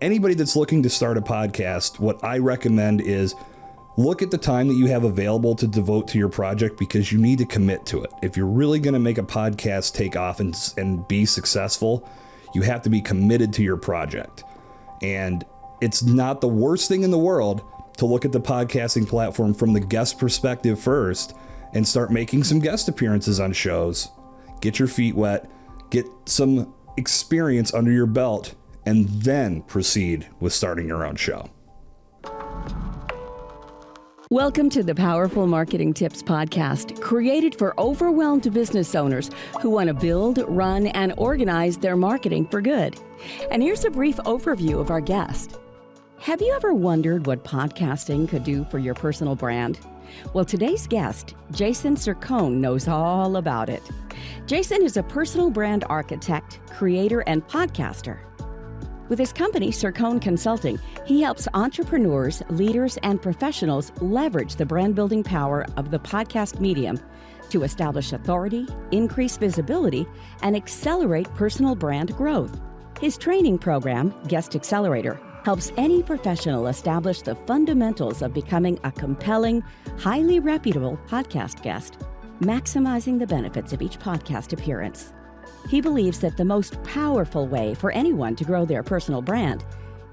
anybody that's looking to start a podcast, what I recommend is look at the time that you have available to devote to your project, because you need to commit to it. If you're really going to make a podcast take off and be successful, you have to be committed to your project. And it's not the worst thing in the world to look at the podcasting platform from the guest perspective first and start making some guest appearances on shows. Get your feet wet, get some experience under your belt, and then proceed with starting your own show. Welcome to the Powerful Marketing Tips Podcast, created for overwhelmed business owners who want to build, run, and organize their marketing for good. And here's a brief overview of our guest. Have you ever wondered what podcasting could do for your personal brand? Well, today's guest, Jason Cercone, knows all about it. Jason is a personal brand architect, creator, and podcaster. With his company, Cercone Consulting, he helps entrepreneurs, leaders, and professionals leverage the brand-building power of the podcast medium to establish authority, increase visibility, and accelerate personal brand growth. His training program, Guest Accelerator, helps any professional establish the fundamentals of becoming a compelling, highly reputable podcast guest, maximizing the benefits of each podcast appearance. He believes that the most powerful way for anyone to grow their personal brand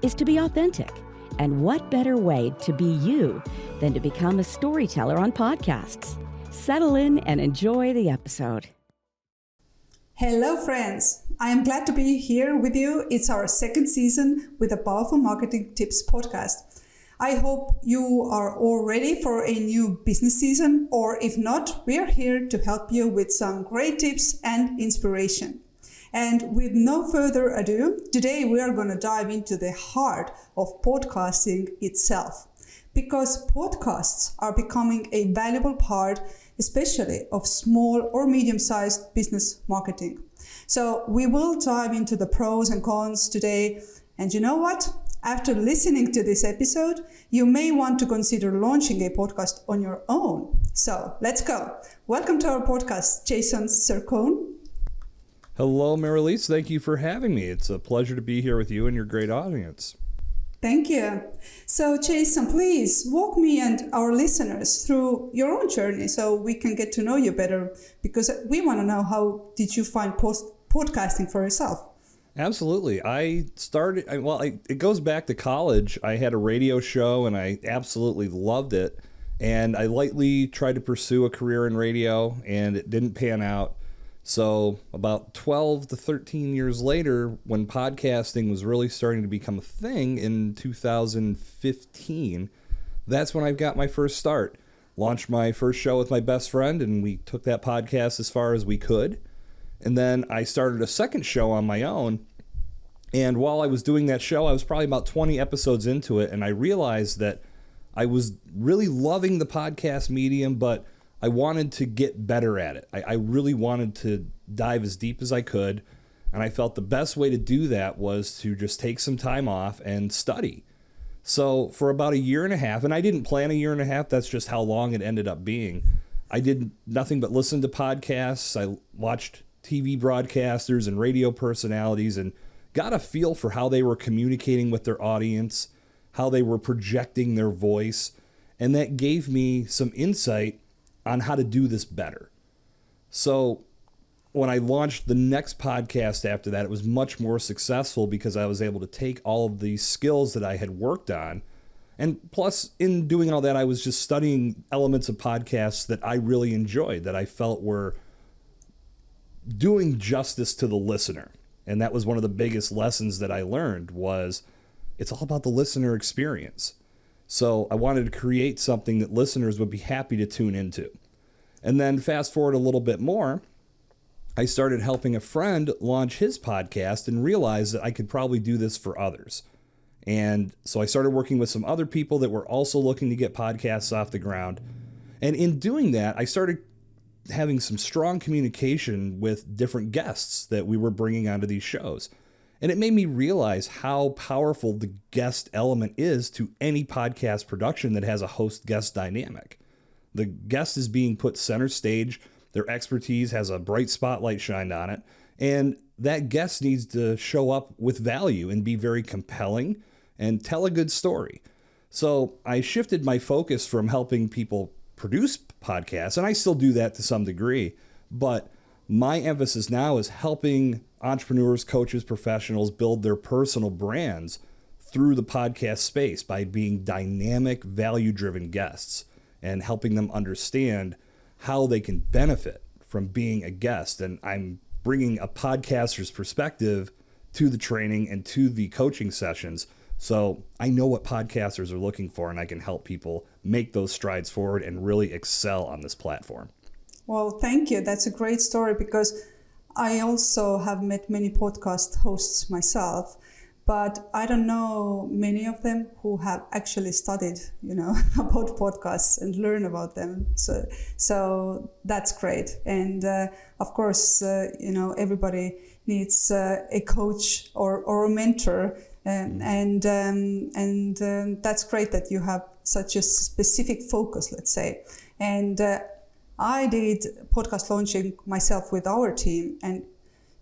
is to be authentic. And what better way to be you than to become a storyteller on podcasts? Settle in and enjoy the episode. Hello, friends. I am glad to be here with you. It's our second season with the Powerful Marketing Tips podcast. I hope you are all ready for a new business season, or if not, we are here to help you with some great tips and inspiration. And with no further ado, today we are going to dive into the heart of podcasting itself, because podcasts are becoming a valuable part, especially of small or medium-sized business marketing. So we will dive into the pros and cons today. And you know what? After listening to this episode, you may want to consider launching a podcast on your own. So let's go. Welcome to our podcast, Jason Cercone. Hello, Marilise. Thank you for having me. It's a pleasure to be here with you and your great audience. Thank you. So Jason, please walk me and our listeners through your own journey so we can get to know you better, because we want to know, how did you find podcasting for yourself? Absolutely. It goes back to college. I had a radio show and I absolutely loved it. And I lightly tried to pursue a career in radio and it didn't pan out. So about 12 to 13 years later, when podcasting was really starting to become a thing in 2015, that's when I got my first start. Launched my first show with my best friend, and we took that podcast as far as we could. And then I started a second show on my own. And while I was doing that show, I was probably about 20 episodes into it, and I realized that I was really loving the podcast medium, but I wanted to get better at it. I really wanted to dive as deep as I could, and I felt the best way to do that was to just take some time off and study. So for about a year and a half, and I didn't plan a year and a half, that's just how long it ended up being, I did nothing but listen to podcasts. I watched TV broadcasters and radio personalities and got a feel for how they were communicating with their audience, how they were projecting their voice, and that gave me some insight on how to do this better. So when I launched the next podcast after that, it was much more successful because I was able to take all of these skills that I had worked on. And plus, in doing all that, I was just studying elements of podcasts that I really enjoyed, that I felt were doing justice to the listener. And that was one of the biggest lessons that I learned, was it's all about the listener experience. So I wanted to create something that listeners would be happy to tune into. And then fast forward a little bit more, I started helping a friend launch his podcast and realized that I could probably do this for others. And so I started working with some other people that were also looking to get podcasts off the ground. And in doing that, I started having some strong communication with different guests that we were bringing onto these shows. And it made me realize how powerful the guest element is to any podcast production that has a host-guest dynamic. The guest is being put center stage. Their expertise has a bright spotlight shined on it. And that guest needs to show up with value and be very compelling and tell a good story. So I shifted my focus from helping people produce podcasts, and I still do that to some degree, but my emphasis now is helping entrepreneurs, coaches, professionals build their personal brands through the podcast space by being dynamic, value-driven guests and helping them understand how they can benefit from being a guest. And I'm bringing a podcaster's perspective to the training and to the coaching sessions. So I know what podcasters are looking for, and I can help people make those strides forward and really excel on this platform. Well, thank you. That's a great story, because I also have met many podcast hosts myself, but I don't know many of them who have actually studied, about podcasts and learn about them. So that's great. And of course, everybody needs a coach or a mentor. And that's great that you have such a specific focus, let's say. And I did podcast launching myself with our team, and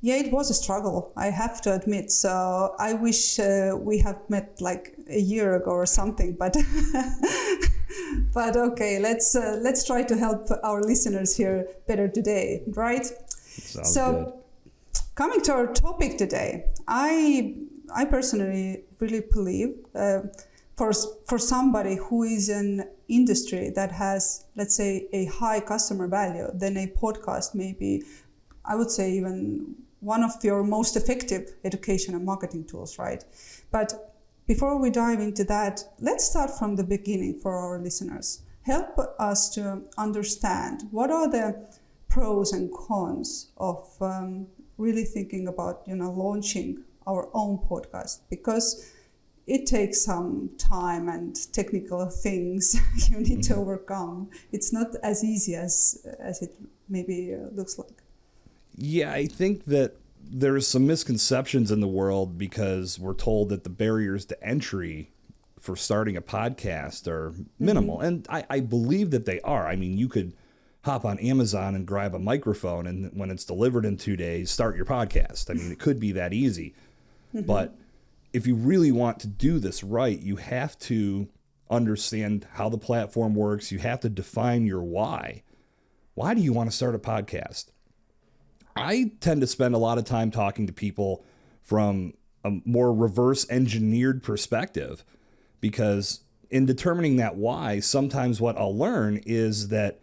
yeah, it was a struggle, I have to admit. So I wish we had met like a year ago or something, but but okay, let's try to help our listeners here better today, right? Sounds good. Coming to our topic today, I personally really believe for somebody who is in industry that has, let's say, a high customer value, then a podcast may be, I would say, even one of your most effective education and marketing tools, right? But before we dive into that, let's start from the beginning for our listeners. Help us to understand what are the pros and cons of really thinking about, launching our own podcast, because it takes some time and technical things you need to overcome. It's not as easy as it maybe looks like. Yeah, I think that there's some misconceptions in the world because we're told that the barriers to entry for starting a podcast are minimal. Mm-hmm. And I believe that they are. I mean, you could hop on Amazon and grab a microphone, and when it's delivered in 2 days, start your podcast. I mean, it could be that easy. Mm-hmm. But if you really want to do this right, you have to understand how the platform works. You have to define your why. Why do you want to start a podcast? I tend to spend a lot of time talking to people from a more reverse engineered perspective, because in determining that why, sometimes what I'll learn is that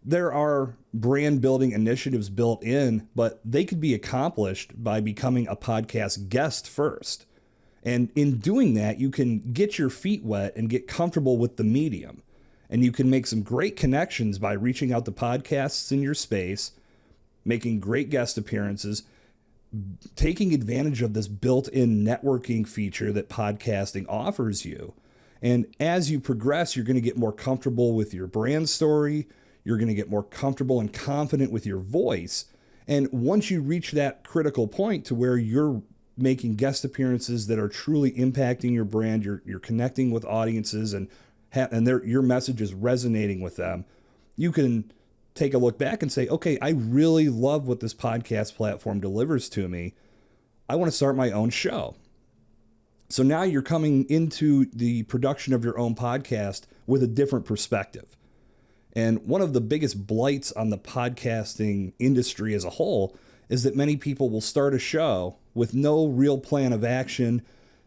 there are brand building initiatives built in, but they could be accomplished by becoming a podcast guest first. And in doing that, you can get your feet wet and get comfortable with the medium. And you can make some great connections by reaching out to podcasts in your space, making great guest appearances, taking advantage of this built-in networking feature that podcasting offers you. And as you progress, you're going to get more comfortable with your brand story. You're going to get more comfortable and confident with your voice. And once you reach that critical point to where you're making guest appearances that are truly impacting your brand, you're connecting with audiences, and your message is resonating with them, you can take a look back and say, okay, I really love what this podcast platform delivers to me. I want to start my own show. So now you're coming into the production of your own podcast with a different perspective. And one of the biggest blights on the podcasting industry as a whole is that many people will start a show with no real plan of action,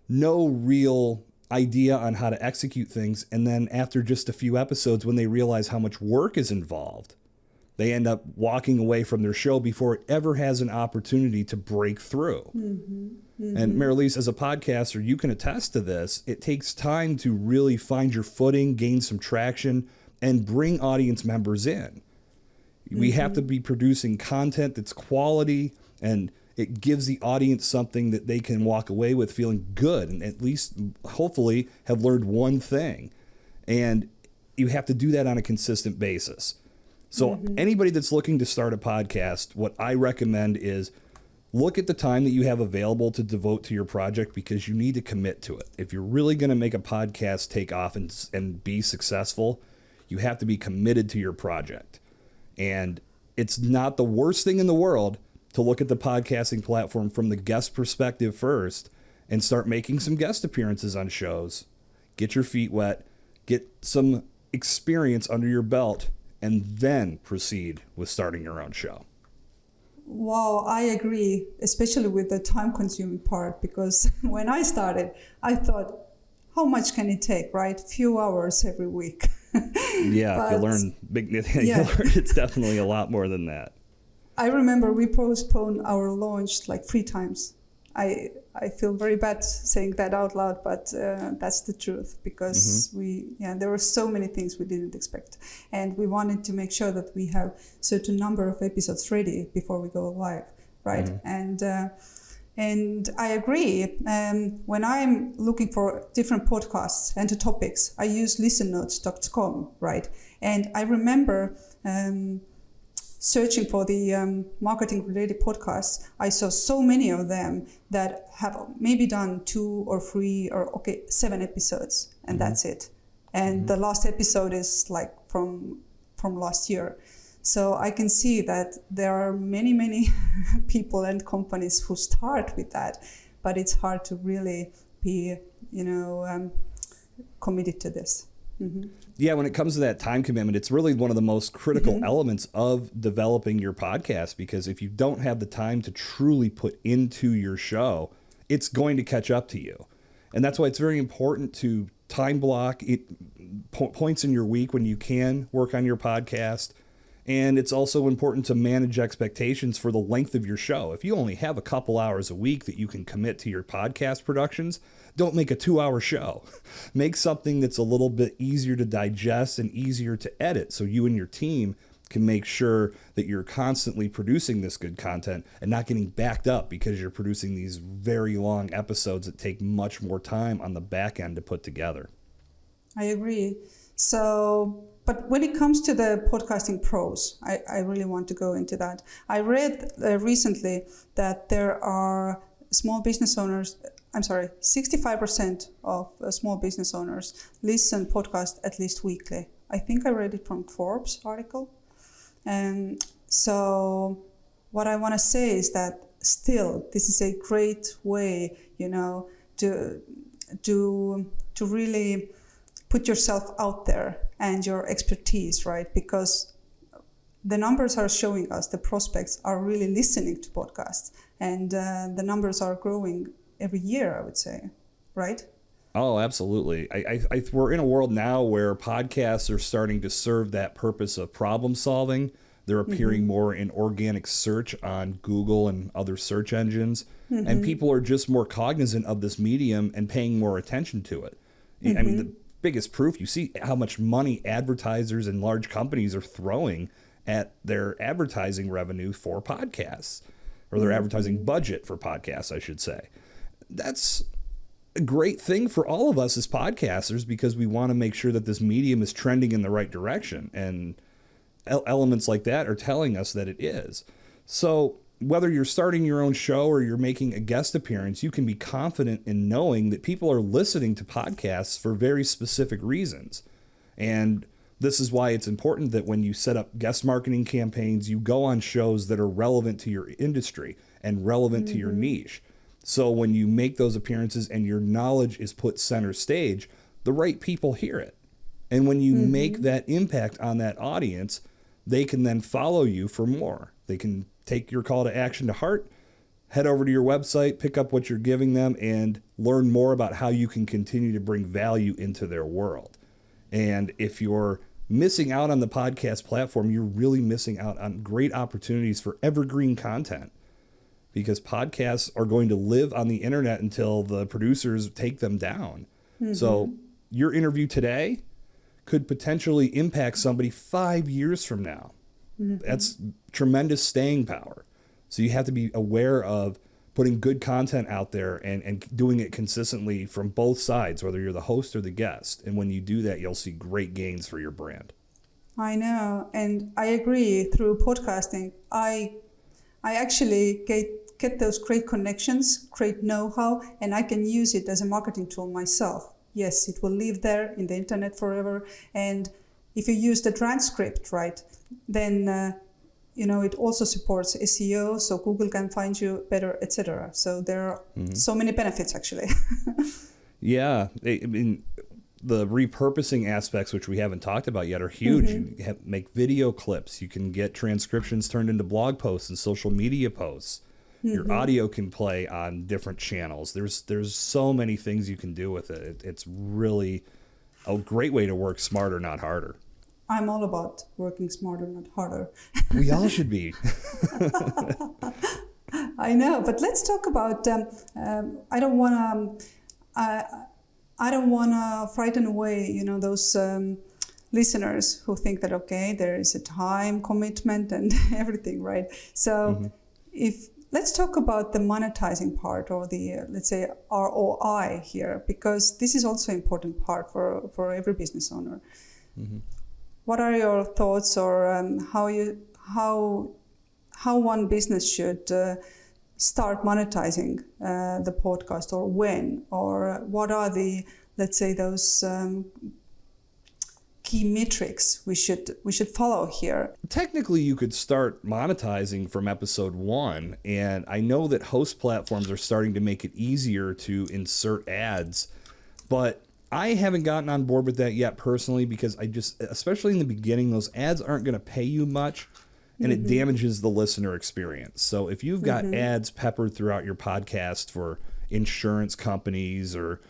no real idea on how to execute things. And then after just a few episodes, when they realize how much work is involved, they end up walking away from their show before it ever has an opportunity to break through. Mm-hmm. Mm-hmm. And Marilise, as a podcaster, you can attest to this. It takes time to really find your footing, gain some traction, and bring audience members in. Mm-hmm. We have to be producing content that's quality, and it gives the audience something that they can walk away with feeling good and at least hopefully have learned one thing. And you have to do that on a consistent basis. So anybody that's looking to start a podcast, what I recommend is look at the time that you have available to devote to your project, because you need to commit to it. If you're really going to make a podcast take off and be successful, you have to be committed to your project. And it's not the worst thing in the world to look at the podcasting platform from the guest perspective first and start making some guest appearances on shows. Get your feet wet, get some experience under your belt, and then proceed with starting your own show. Wow, I agree, especially with the time-consuming part, because when I started, I thought, how much can it take, right? Few hours every week. Yeah, you'll learn it's definitely a lot more than that. I remember we postponed our launch like 3 times. I feel very bad saying that out loud, but that's the truth, because there were so many things we didn't expect, and we wanted to make sure that we have certain number of episodes ready before we go live, right? And I agree. When I'm looking for different podcasts and the topics, I use listennotes.com, right? And I remember searching for the marketing-related podcasts. I saw so many of them that have maybe done 2 or 3 or 7 episodes, and that's it. And the last episode is like from last year. So I can see that there are many people and companies who start with that, but it's hard to really be, committed to this. Yeah, when it comes to that time commitment, it's really one of the most critical elements of developing your podcast, because if you don't have the time to truly put into your show, it's going to catch up to you. And that's why it's very important to time block points in your week when you can work on your podcast. And it's also important to manage expectations for the length of your show. If you only have a couple hours a week that you can commit to your podcast productions, don't make a 2-hour show. Make something that's a little bit easier to digest and easier to edit, so you and your team can make sure that you're constantly producing this good content and not getting backed up because you're producing these very long episodes that take much more time on the back end to put together. I agree. But when it comes to the podcasting pros, I really want to go into that. I read recently that there are 65% of small business owners listen podcast at least weekly. I think I read it from Forbes article. And so what I want to say is that still, this is a great way, to really put yourself out there and your expertise, right? Because the numbers are showing us the prospects are really listening to podcasts, and the numbers are growing every year, I would say, right? Oh, absolutely. We're in a world now where podcasts are starting to serve that purpose of problem solving. They're appearing more in organic search on Google and other search engines, and people are just more cognizant of this medium and paying more attention to it. I mean, the biggest proof, you see how much money advertisers and large companies are throwing at their advertising revenue for podcasts, or their advertising budget for podcasts, I should say. That's a great thing for all of us as podcasters, because we want to make sure that this medium is trending in the right direction, and elements like that are telling us that it is. So whether you're starting your own show or you're making a guest appearance, you can be confident in knowing that people are listening to podcasts for very specific reasons. And this is why it's important that when you set up guest marketing campaigns, you go on shows that are relevant to your industry and relevant to your niche. So when you make those appearances and your knowledge is put center stage, the right people hear it. And when you make that impact on that audience, they can then follow you for more. They can take your call to action to heart, head over to your website, pick up what you're giving them, and learn more about how you can continue to bring value into their world. And if you're missing out on the podcast platform, you're really missing out on great opportunities for evergreen content, because podcasts are going to live on the internet until the producers take them down. So your interview today could potentially impact somebody 5 years from now. That's tremendous staying power. So you have to be aware of putting good content out there and doing it consistently from both sides, whether you're the host or the guest. And when you do that, you'll see great gains for your brand. I know, and I agree. Through podcasting, I actually get those great connections, great know-how, and I can use it as a marketing tool myself. Yes, it will live there in the internet forever. And if you use the transcript, right, then it also supports SEO, so Google can find you better, etc. So there are so many benefits actually. Yeah, I mean, the repurposing aspects, which we haven't talked about yet, are huge. You make video clips. You can get transcriptions turned into blog posts and social media posts. Your audio can play on different channels. There's so many things you can do with it. It's really a great way to work smarter, not harder. I'm all about working smarter, not harder. We all should be. I know, but let's talk about. I don't want to frighten away, those listeners who think that there is a time commitment and everything, right? So, let's talk about the monetizing part, or the let's say ROI here, because this is also an important part for every business owner. What are your thoughts, or how one business should start monetizing the podcast, or when, or what are the, let's say, those key metrics we should follow here? Technically, you could start monetizing from episode 1, and I know that host platforms are starting to make it easier to insert ads, but I haven't gotten on board with that yet personally, because especially in the beginning, those ads aren't going to pay you much, and it damages the listener experience. So if you've got ads peppered throughout your podcast for insurance companies or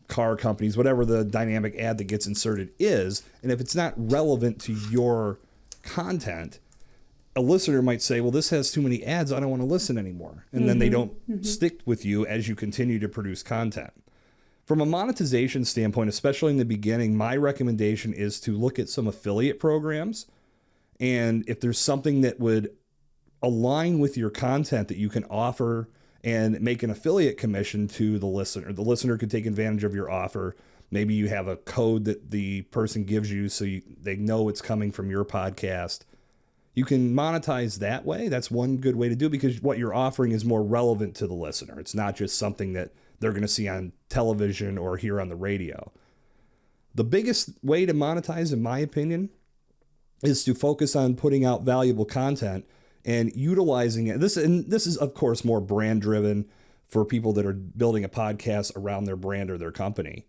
car companies, whatever the dynamic ad that gets inserted is, and if it's not relevant to your content, a listener might say, well, this has too many ads, I don't want to listen anymore. And then they don't stick with you as you continue to produce content. From a monetization standpoint, especially in the beginning, my recommendation is to look at some affiliate programs. And if there's something that would align with your content that you can offer and make an affiliate commission to the listener could take advantage of your offer. Maybe you have a code that the person gives you so they know it's coming from your podcast. You can monetize that way. That's one good way to do it, because what you're offering is more relevant to the listener. It's not just something that they're going to see on television or hear on the radio. The biggest way to monetize, in my opinion, is to focus on putting out valuable content and utilizing it. This is, of course, more brand driven for people that are building a podcast around their brand or their company.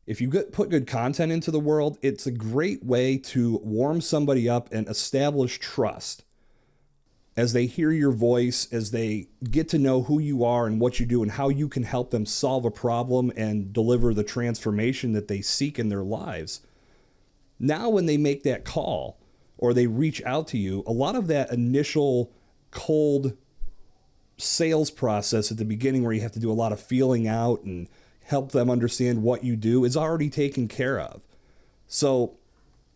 If you put good content into the world, it's a great way to warm somebody up and establish trust. As they hear your voice, as they get to know who you are and what you do and how you can help them solve a problem and deliver the transformation that they seek in their lives. Now, when they make that call or they reach out to you, a lot of that initial cold sales process at the beginning, where you have to do a lot of feeling out and help them understand what you do, is already taken care of. So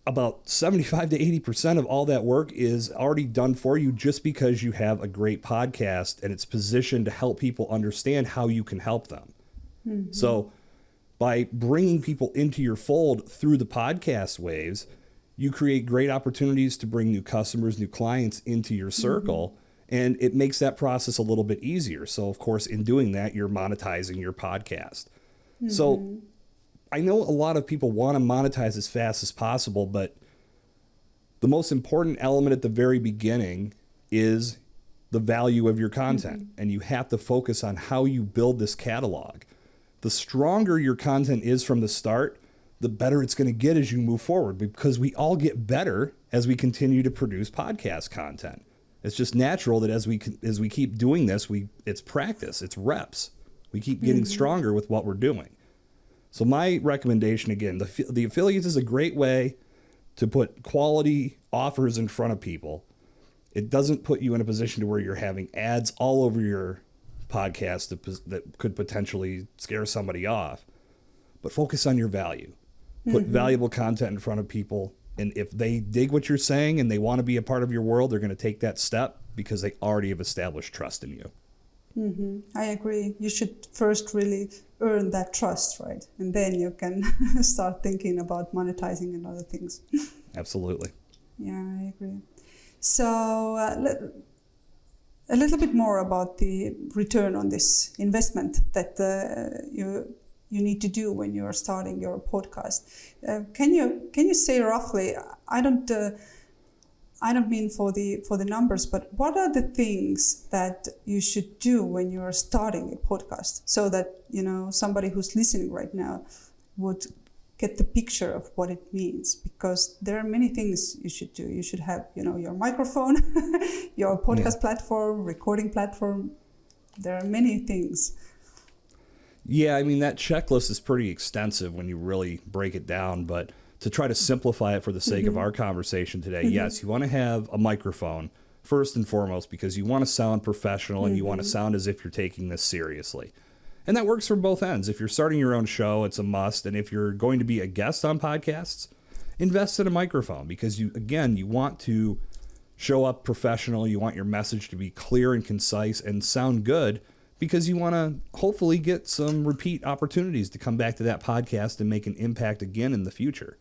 about 75 to 80% of all that work is already done for you, just because you have a great podcast and it's positioned to help people understand how you can help them. So by bringing people into your fold through the podcast waves, you create great opportunities to bring new customers, new clients into your circle, and it makes that process a little bit easier. So, of course, in doing that, you're monetizing your podcast. So I know a lot of people want to monetize as fast as possible, but the most important element at the very beginning is the value of your content, and you have to focus on how you build this catalog. The stronger your content is from the start, the better it's going to get as you move forward, because we all get better as we continue to produce podcast content. It's just natural that as we keep doing this, it's practice, it's reps. We keep getting stronger with what we're doing. So my recommendation, again, the affiliates is a great way to put quality offers in front of people. It doesn't put you in a position to where you're having ads all over your podcast that could potentially scare somebody off. But focus on your value. Put valuable content in front of people. And if they dig what you're saying and they want to be a part of your world, they're going to take that step because they already have established trust in you. I agree. You should first really earn that trust, right? And then you can start thinking about monetizing and other things. Absolutely. Yeah, I agree. So a little bit more about the return on this investment that you need to do when you're starting your podcast. Can you say roughly? I don't mean for the numbers, but what are the things that you should do when you are starting a podcast so that, somebody who's listening right now would get the picture of what it means? Because there are many things you should do. You should have, your microphone, your podcast platform, recording platform. There are many things. Yeah, I mean, that checklist is pretty extensive when you really break it down, but to try to simplify it for the sake of our conversation today, yes, you want to have a microphone first and foremost because you want to sound professional and you want to sound as if you're taking this seriously. And that works for both ends. If you're starting your own show, it's a must. And if you're going to be a guest on podcasts, invest in a microphone because you want to show up professional. You want your message to be clear and concise and sound good because you want to hopefully get some repeat opportunities to come back to that podcast and make an impact again in the future.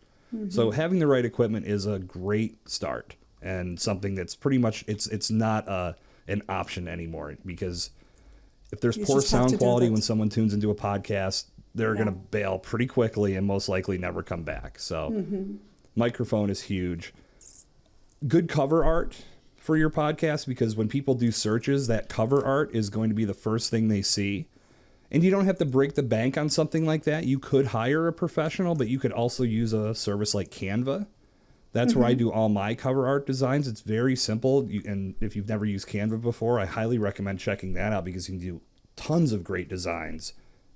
So having the right equipment is a great start and something that's pretty much, it's not an option anymore because if there's poor sound quality when someone tunes into a podcast, they're going to bail pretty quickly and most likely never come back. So microphone is huge. Good cover art for your podcast because when people do searches, that cover art is going to be the first thing they see. And you don't have to break the bank on something like that. You could hire a professional, but you could also use a service like Canva. That's where I do all my cover art designs. It's very simple. And if you've never used Canva before, I highly recommend checking that out because you can do tons of great designs,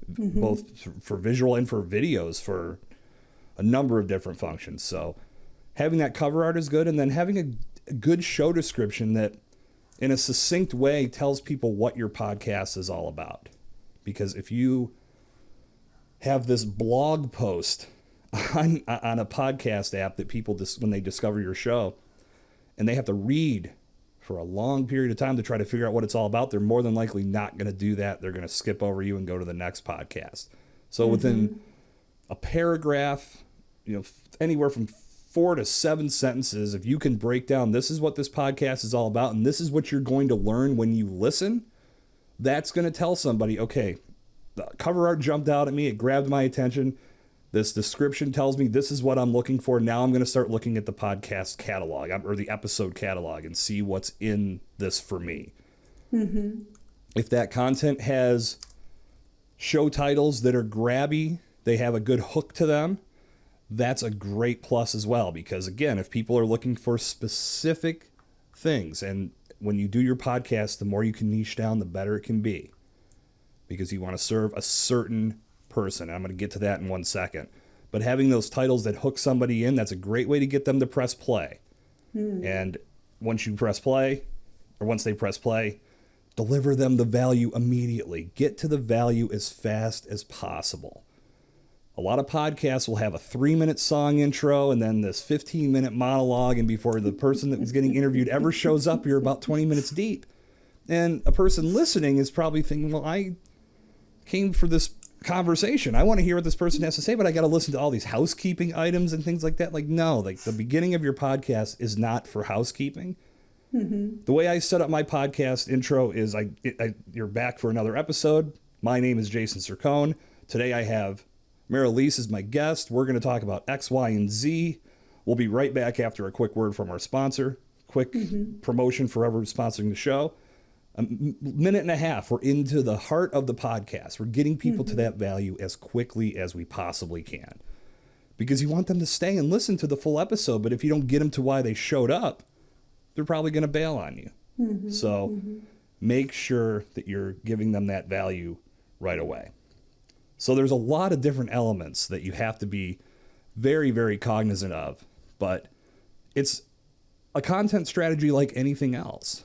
both for visual and for videos for a number of different functions. So having that cover art is good. And then having a good show description that in a succinct way tells people what your podcast is all about. Because if you have this blog post on a podcast app that people, when they discover your show, and they have to read for a long period of time to try to figure out what it's all about, they're more than likely not going to do that. They're going to skip over you and go to the next podcast. So within a paragraph, anywhere from 4 to 7 sentences, if you can break down, this is what this podcast is all about, and this is what you're going to learn when you listen, that's going to tell somebody, okay, the cover art jumped out at me. It grabbed my attention. This description tells me this is what I'm looking for. Now I'm going to start looking at the podcast catalog or the episode catalog and see what's in this for me. If that content has show titles that are grabby, they have a good hook to them, that's a great plus as well. Because again, if people are looking for specific things, and when you do your podcast, the more you can niche down, the better it can be. Because you want to serve a certain person. I'm going to get to that in 1 second. But having those titles that hook somebody in, that's a great way to get them to press play. And once they press play, deliver them the value immediately. Get to the value as fast as possible. A lot of podcasts will have a 3-minute song intro and then this 15-minute monologue. And before the person that was getting interviewed ever shows up, you're about 20 minutes deep. And a person listening is probably thinking, well, I came for this conversation. I want to hear what this person has to say, but I got to listen to all these housekeeping items and things like that. Like, no, like the beginning of your podcast is not for housekeeping. The way I set up my podcast intro is you're back for another episode. My name is Jason Cercone. Today I have Marilise as my guest. We're going to talk about X, Y, and Z. We'll be right back after a quick word from our sponsor. Quick promotion for whoever's sponsoring the show. A minute and a half, we're into the heart of the podcast. We're getting people to that value as quickly as we possibly can. Because you want them to stay and listen to the full episode, but if you don't get them to why they showed up, they're probably going to bail on you. So make sure that you're giving them that value right away. So there's a lot of different elements that you have to be very, very cognizant of, but it's a content strategy like anything else.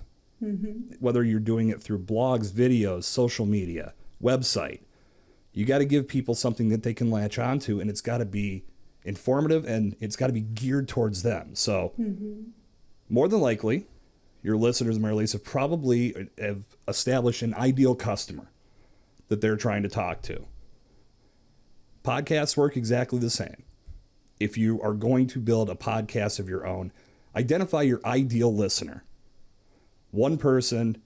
Whether you're doing it through blogs, videos, social media, website, you got to give people something that they can latch onto, and it's got to be informative and it's got to be geared towards them. So more than likely, your listeners, Marilise, have established an ideal customer that they're trying to talk to. Podcasts work exactly the same. If you are going to build a podcast of your own, identify your ideal listener. One person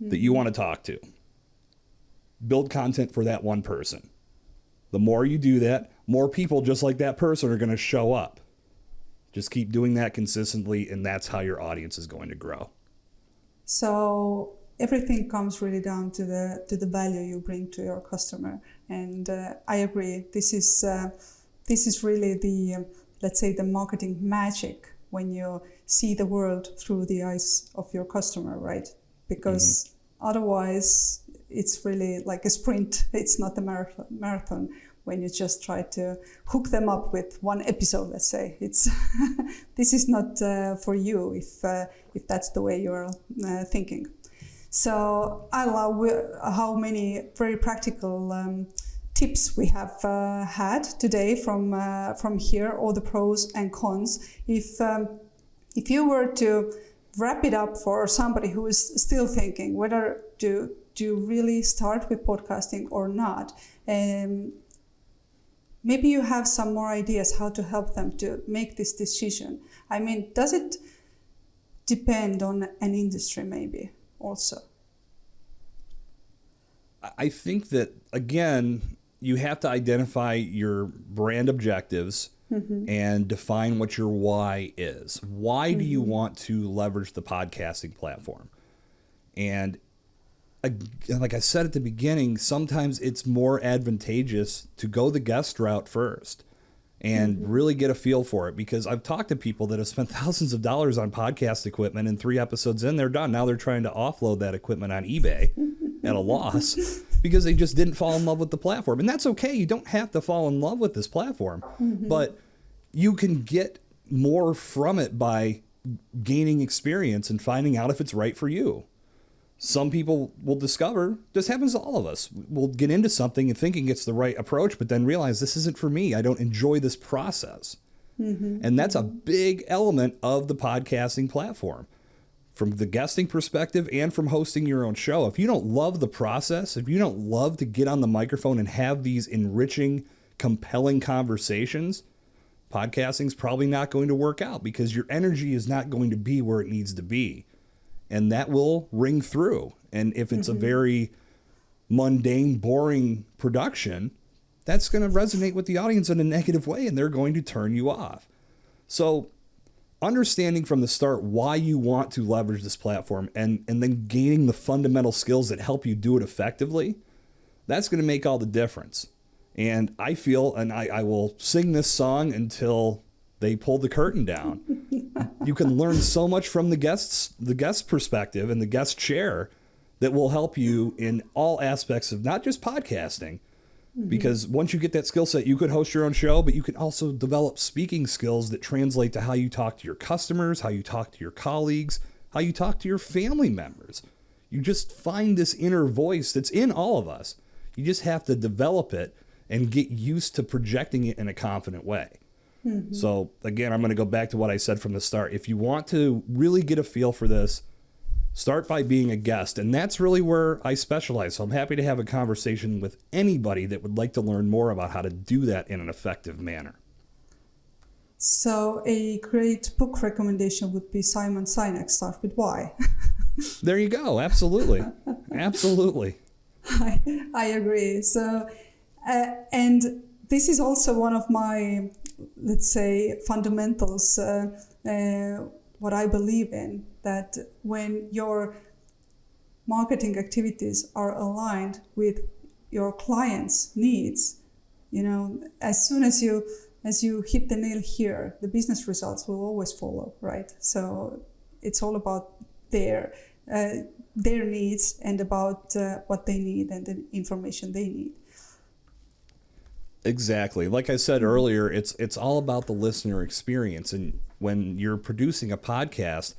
that you want to talk to. Build content for that one person. The more you do that, more people just like that person are going to show up Just keep doing that consistently, and that's how your audience is going to grow. So everything comes really down to the value you bring to your customer, and I agree. This is really the let's say the marketing magic when you see the world through the eyes of your customer, right? Because otherwise, it's really like a sprint. It's not a marathon. When you just try to hook them up with one episode, let's say, it's this is not for you if that's the way you're thinking. So I love how many very practical tips we have had today from here, all the pros and cons. If you were to wrap it up for somebody who is still thinking whether to really start with podcasting or not, maybe you have some more ideas how to help them to make this decision. I mean, does it depend on an industry maybe also? I think that, again, you have to identify your brand objectives and define what your why is. Why do you want to leverage the podcasting platform? And like I said at the beginning, sometimes it's more advantageous to go the guest route first and really get a feel for it, because I've talked to people that have spent thousands of dollars on podcast equipment, and 3 episodes in, they're done. Now they're trying to offload that equipment on eBay at a loss because they just didn't fall in love with the platform. And that's okay. You don't have to fall in love with this platform, but you can get more from it by gaining experience and finding out if it's right for you. Some people will discover, this happens to all of us, we'll get into something and thinking it's the right approach, but then realize this isn't for me. I don't enjoy this process. And that's a big element of the podcasting platform, from the guesting perspective and from hosting your own show. If you don't love the process, if you don't love to get on the microphone and have these enriching, compelling conversations, podcasting's probably not going to work out, because your energy is not going to be where it needs to be. And that will ring through. And if it's a very mundane, boring production, that's going to resonate with the audience in a negative way, and they're going to turn you off. So understanding from the start why you want to leverage this platform, and then gaining the fundamental skills that help you do it effectively, that's going to make all the difference. And I feel, and I will sing this song until they pull the curtain down. You can learn so much from the guest's perspective and the guest chair that will help you in all aspects of not just podcasting. Because once you get that skill set, you could host your own show, but you can also develop speaking skills that translate to how you talk to your customers, how you talk to your colleagues, how you talk to your family members. You just find this inner voice that's in all of us. You just have to develop it and get used to projecting it in a confident way. So again, I'm going to go back to what I said from the start. If you want to really get a feel for this, start by being a guest. And that's really where I specialize. So I'm happy to have a conversation with anybody that would like to learn more about how to do that in an effective manner. So a great book recommendation would be Simon Sinek's Start With Why. There you go. Absolutely. Absolutely. I agree. So, and this is also one of my, let's say, fundamentals, what I believe in, that when your marketing activities are aligned with your clients' needs, you know, as soon as you hit the nail here, the business results will always follow, right? So it's all about their needs and about what they need and the information they need. Exactly. Like I said earlier, it's all about the listener experience. And when you're producing a podcast,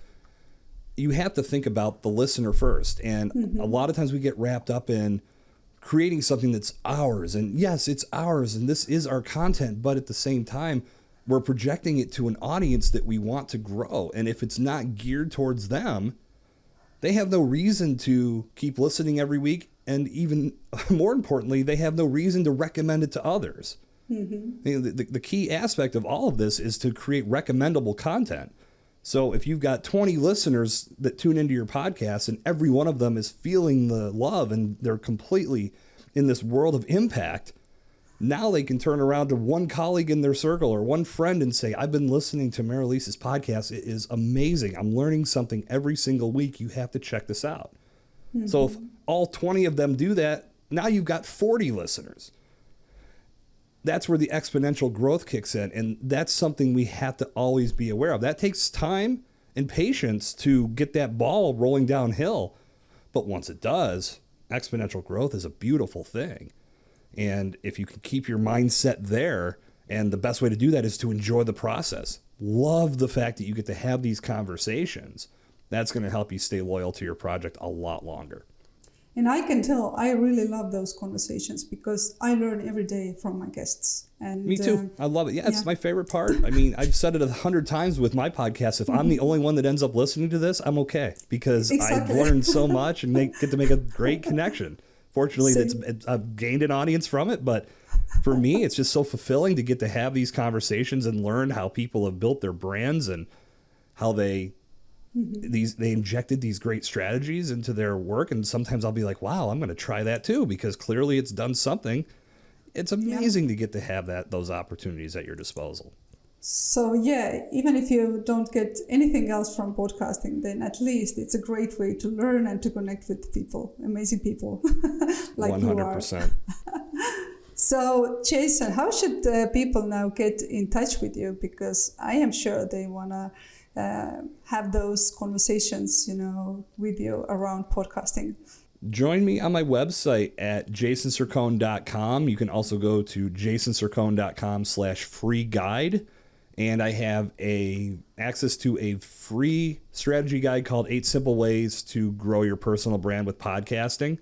you have to think about the listener first. And a lot of times we get wrapped up in creating something that's ours. And yes, it's ours, and this is our content. But at the same time, we're projecting it to an audience that we want to grow. And if it's not geared towards them, they have no reason to keep listening every week. And even more importantly, they have no reason to recommend it to others. The key aspect of all of this is to create recommendable content. So if you've got 20 listeners that tune into your podcast and every one of them is feeling the love and they're completely in this world of impact, Now they can turn around to one colleague in their circle or one friend and say, I've been listening to Marilise's podcast. It is amazing. I'm learning something every single week. You have to check this out. Mm-hmm. So if all 20 of them do that, now you've got 40 listeners. That's where the exponential growth kicks in. And that's something we have to always be aware of. That takes time and patience to get that ball rolling downhill. But once it does, exponential growth is a beautiful thing. And if you can keep your mindset there, and the best way to do that is to enjoy the process. Love the fact that you get to have these conversations. That's going to help you stay loyal to your project a lot longer. And I can tell I really love those conversations because I learn every day from my guests. And me too. I love it. Yeah, it's my favorite part. I mean, I've said it 100 times with my podcast. If I'm the only one that ends up listening to this, I'm okay because I've learned so much and get to make a great connection. Fortunately, I've gained an audience from it, but for me, it's just so fulfilling to get to have these conversations and learn how people have built their brands and how they injected these great strategies into their work. And sometimes I'll be like, wow, I'm going to try that too, because clearly it's done something. It's amazing to get to have those opportunities at your disposal. So even if you don't get anything else from podcasting, then at least it's a great way to learn and to connect with people, amazing people like 100%. You are. So Jason, how should people now get in touch with you? Because I am sure they want to have those conversations, with you around podcasting. Join me on my website at jasoncercone.com. You can also go to jasoncercone.com/free guide. And I have access to a free strategy guide called 8 Simple Ways to Grow Your Personal Brand with Podcasting.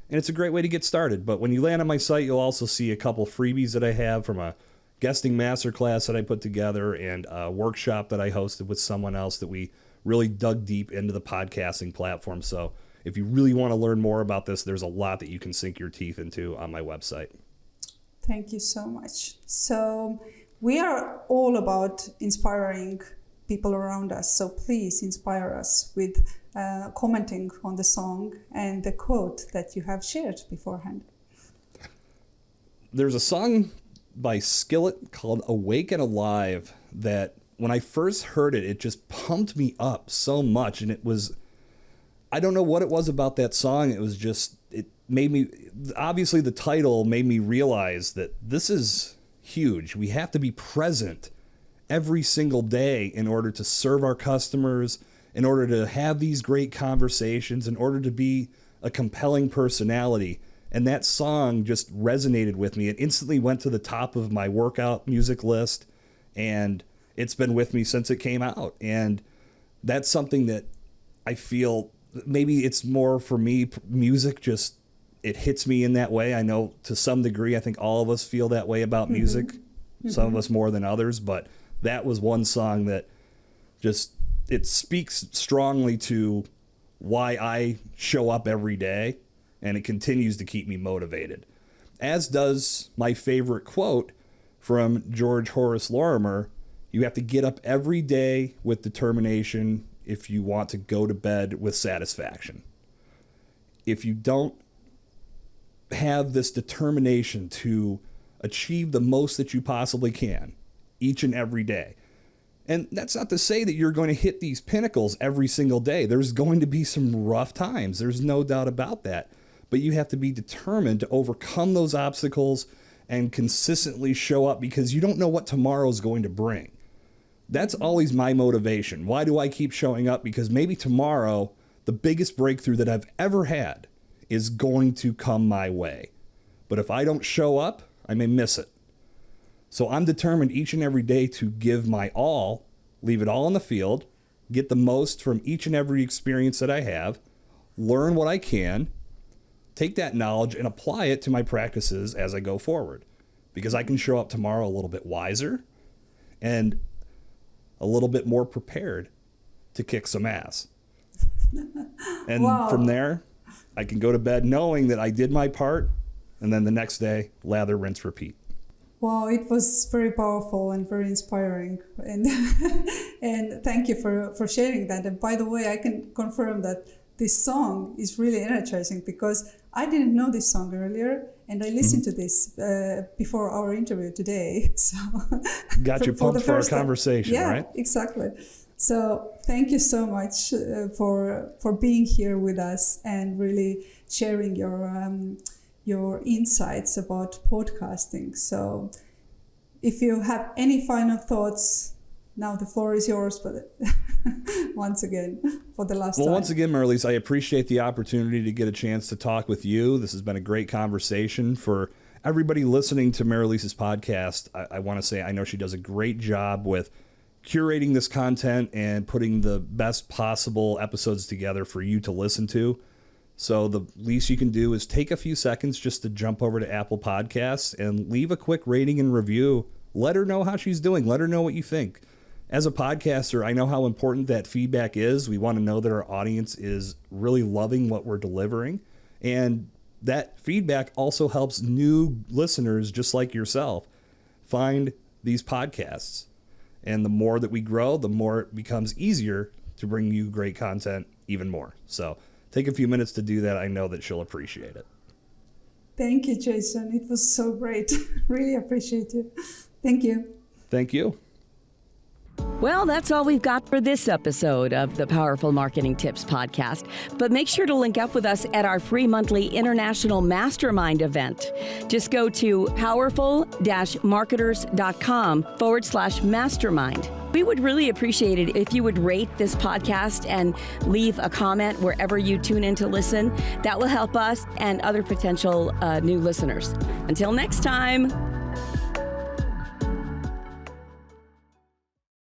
And it's a great way to get started. But when you land on my site, you'll also see a couple freebies that I have from a guesting masterclass that I put together and a workshop that I hosted with someone else that we really dug deep into the podcasting platform. So if you really want to learn more about this, there's a lot that you can sink your teeth into on my website. Thank you so much. So we are all about inspiring people around us. So please inspire us with commenting on the song and the quote that you have shared beforehand. There's a song by Skillet called Awake and Alive that when I first heard it, it just pumped me up so much. And I don't know what it was about that song. It made me, obviously the title made me realize that this is huge. We have to be present every single day in order to serve our customers, in order to have these great conversations, in order to be a compelling personality. And that song just resonated with me. It instantly went to the top of my workout music list, and it's been with me since it came out. And that's something that I feel maybe it's more for me, music just, it hits me in that way. I know to some degree, I think all of us feel that way about music, some of us more than others, but that was one song that it speaks strongly to why I show up every day, and it continues to keep me motivated. As does my favorite quote from George Horace Lorimer, you have to get up every day with determination if you want to go to bed with satisfaction. If you don't have this determination to achieve the most that you possibly can each and every day. And that's not to say that you're going to hit these pinnacles every single day. There's going to be some rough times. There's no doubt about that. But you have to be determined to overcome those obstacles and consistently show up because you don't know what tomorrow is going to bring. That's always my motivation. Why do I keep showing up? Because maybe tomorrow, the biggest breakthrough that I've ever had is going to come my way. But if I don't show up, I may miss it. So I'm determined each and every day to give my all, leave it all in the field, get the most from each and every experience that I have, learn what I can, take that knowledge and apply it to my practices as I go forward. Because I can show up tomorrow a little bit wiser and a little bit more prepared to kick some ass. And from there, I can go to bed knowing that I did my part, and then the next day, lather, rinse, repeat. Wow, it was very powerful and very inspiring. And and thank you for sharing that. And by the way, I can confirm that this song is really energizing because I didn't know this song earlier. And I listened to this before our interview today. So got you pumped for our conversation, right? Yeah, exactly. So thank you so much for being here with us and really sharing your insights about podcasting. So if you have any final thoughts, now the floor is yours, but once again, for the last time. Well, once again, Marlies, I appreciate the opportunity to get a chance to talk with you. This has been a great conversation. For everybody listening to Marlies's podcast, I want to say I know she does a great job with curating this content and putting the best possible episodes together for you to listen to. So the least you can do is take a few seconds just to jump over to Apple Podcasts and leave a quick rating and review. Let her know how she's doing. Let her know what you think. As a podcaster, I know how important that feedback is. We want to know that our audience is really loving what we're delivering. And that feedback also helps new listeners just like yourself find these podcasts. And the more that we grow, the more it becomes easier to bring you great content even more. So take a few minutes to do that. I know that she'll appreciate it. Thank you, Jason. It was so great. Really appreciate it. Thank you. Thank you. Well, that's all we've got for this episode of the Powerful Marketing Tips podcast. But make sure to link up with us at our free monthly international mastermind event. Just go to powerful-marketers.com/mastermind. We would really appreciate it if you would rate this podcast and leave a comment wherever you tune in to listen. That will help us and other potential new listeners. Until next time.